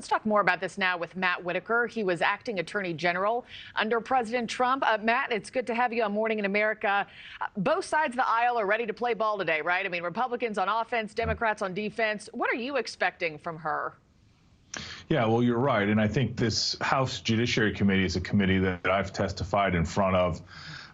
Let's talk more about this now with Matt Whitaker. He was acting attorney general under President Trump. Matt, it's good to have you on Morning in America. Both sides of the aisle are ready to play ball today, right? I mean, Republicans on offense, Democrats on defense. What are you expecting from Hur? Yeah, well, you're right. And I think this House Judiciary Committee is a committee that I've testified in front of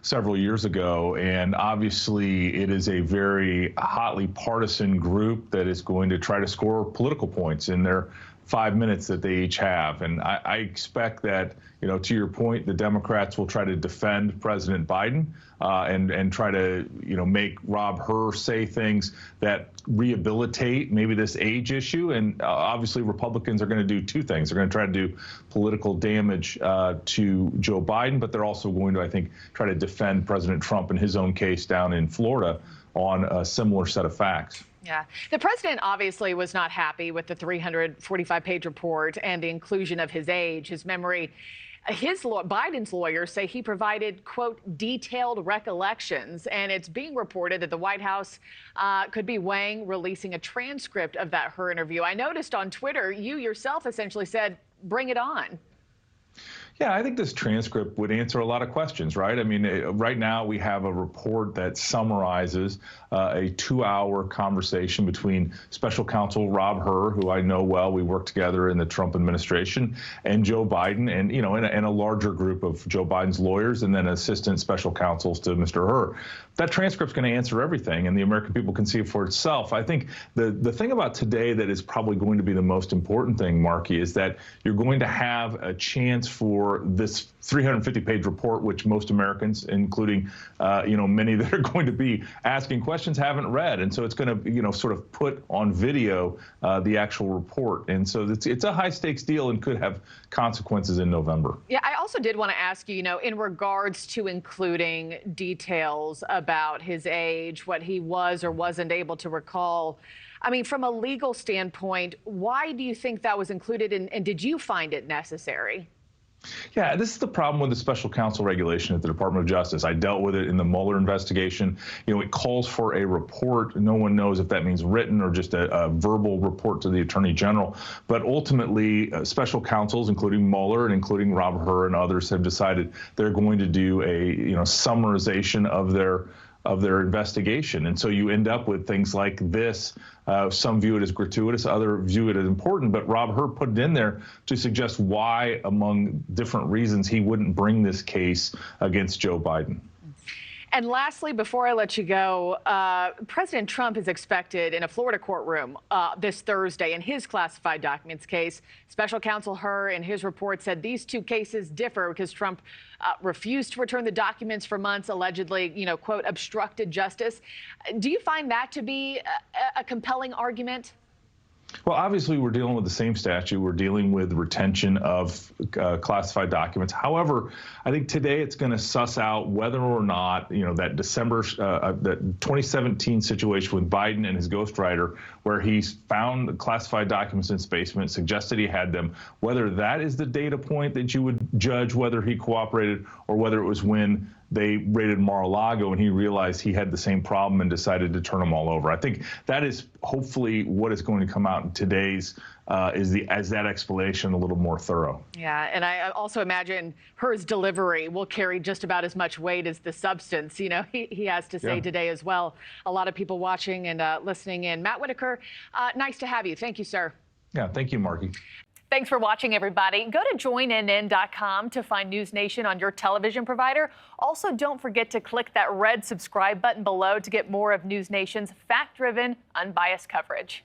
several years ago. And obviously, it is a very hotly partisan group that is going to try to score political points in their 5 minutes that they each have. And I expect that, to your point, the Democrats will try to defend President Biden and try to, make Rob Hur say things that rehabilitate maybe this age issue. And obviously, Republicans are going to do two things. They're going to try to do political damage to Joe Biden, but they're also going to, I think, try to defend President Trump in his own case down in Florida on a similar set of facts. Yeah. The president obviously was not happy with the 345-page report and the inclusion of his age, his memory. Biden's lawyers say he provided, quote, detailed recollections. And it's being reported that the White House could be weighing releasing a transcript of that Hur interview. I noticed on Twitter, you yourself essentially said, bring it on. Yeah, I think this transcript would answer a lot of questions, right? I mean, right now we have a report that summarizes a 2-hour conversation between special counsel Rob Hur, who I know well, we worked together in the Trump administration, and Joe Biden, and, and a larger group of Joe Biden's lawyers, and then assistant special counsels to Mr. Hur. That transcript's going to answer everything, and the American people can see it for itself. I think the thing about today that is probably going to be the most important thing, Markie, is that you're going to have a chance for this 350-page report, which most Americans, including, many that are going to be asking questions, haven't read. And so it's going to, sort of put on video the actual report. And so it's a high-stakes deal and could have consequences in November. Yeah, I also did want to ask you, in regards to including details about his age, what he was or wasn't able to recall. I mean, from a legal standpoint, why do you think that was included, and did you find it necessary? Yeah, this is the problem with the special counsel regulation at the Department of Justice. I dealt with it in the Mueller investigation. It calls for a report. No one knows if that means written or just a verbal report to the attorney general. But ultimately, special counsels, including Mueller and including Robert Hur and others, have decided they're going to do a summarization of their investigation. And so you end up with things like this. Some view it as gratuitous, others view it as important. But Rob Hur put it in there to suggest why, among different reasons, he wouldn't bring this case against Joe Biden. And lastly, before I let you go, President Trump is expected in a Florida courtroom this Thursday in his classified documents case. Special counsel Hur in his report said these two cases differ because Trump refused to return the documents for months, allegedly, quote, obstructed justice. Do you find that to be a compelling argument? Well, obviously, we're dealing with the same statute. We're dealing with retention of classified documents. However, I think today it's going to suss out whether or not, that that 2017 situation with Biden and his ghostwriter, where he's found classified documents in his basement, suggested he had them, whether that is the data point that you would judge whether he cooperated or whether it was when they raided Mar-a-Lago and he realized he had the same problem and decided to turn them all over. I think that is hopefully what is going to come out in today's as that explanation a little more thorough. Yeah, and I also imagine Hur's delivery will carry just about as much weight as the substance, he has to say today as well. A lot of people watching and listening in. Matt Whitaker, nice to have you. Thank you, sir. Yeah, thank you, Markie. Thanks for watching, everybody. Go to joinnn.com to find NewsNation on your television provider. Also, don't forget to click that red subscribe button below to get more of NewsNation's fact-driven, unbiased coverage.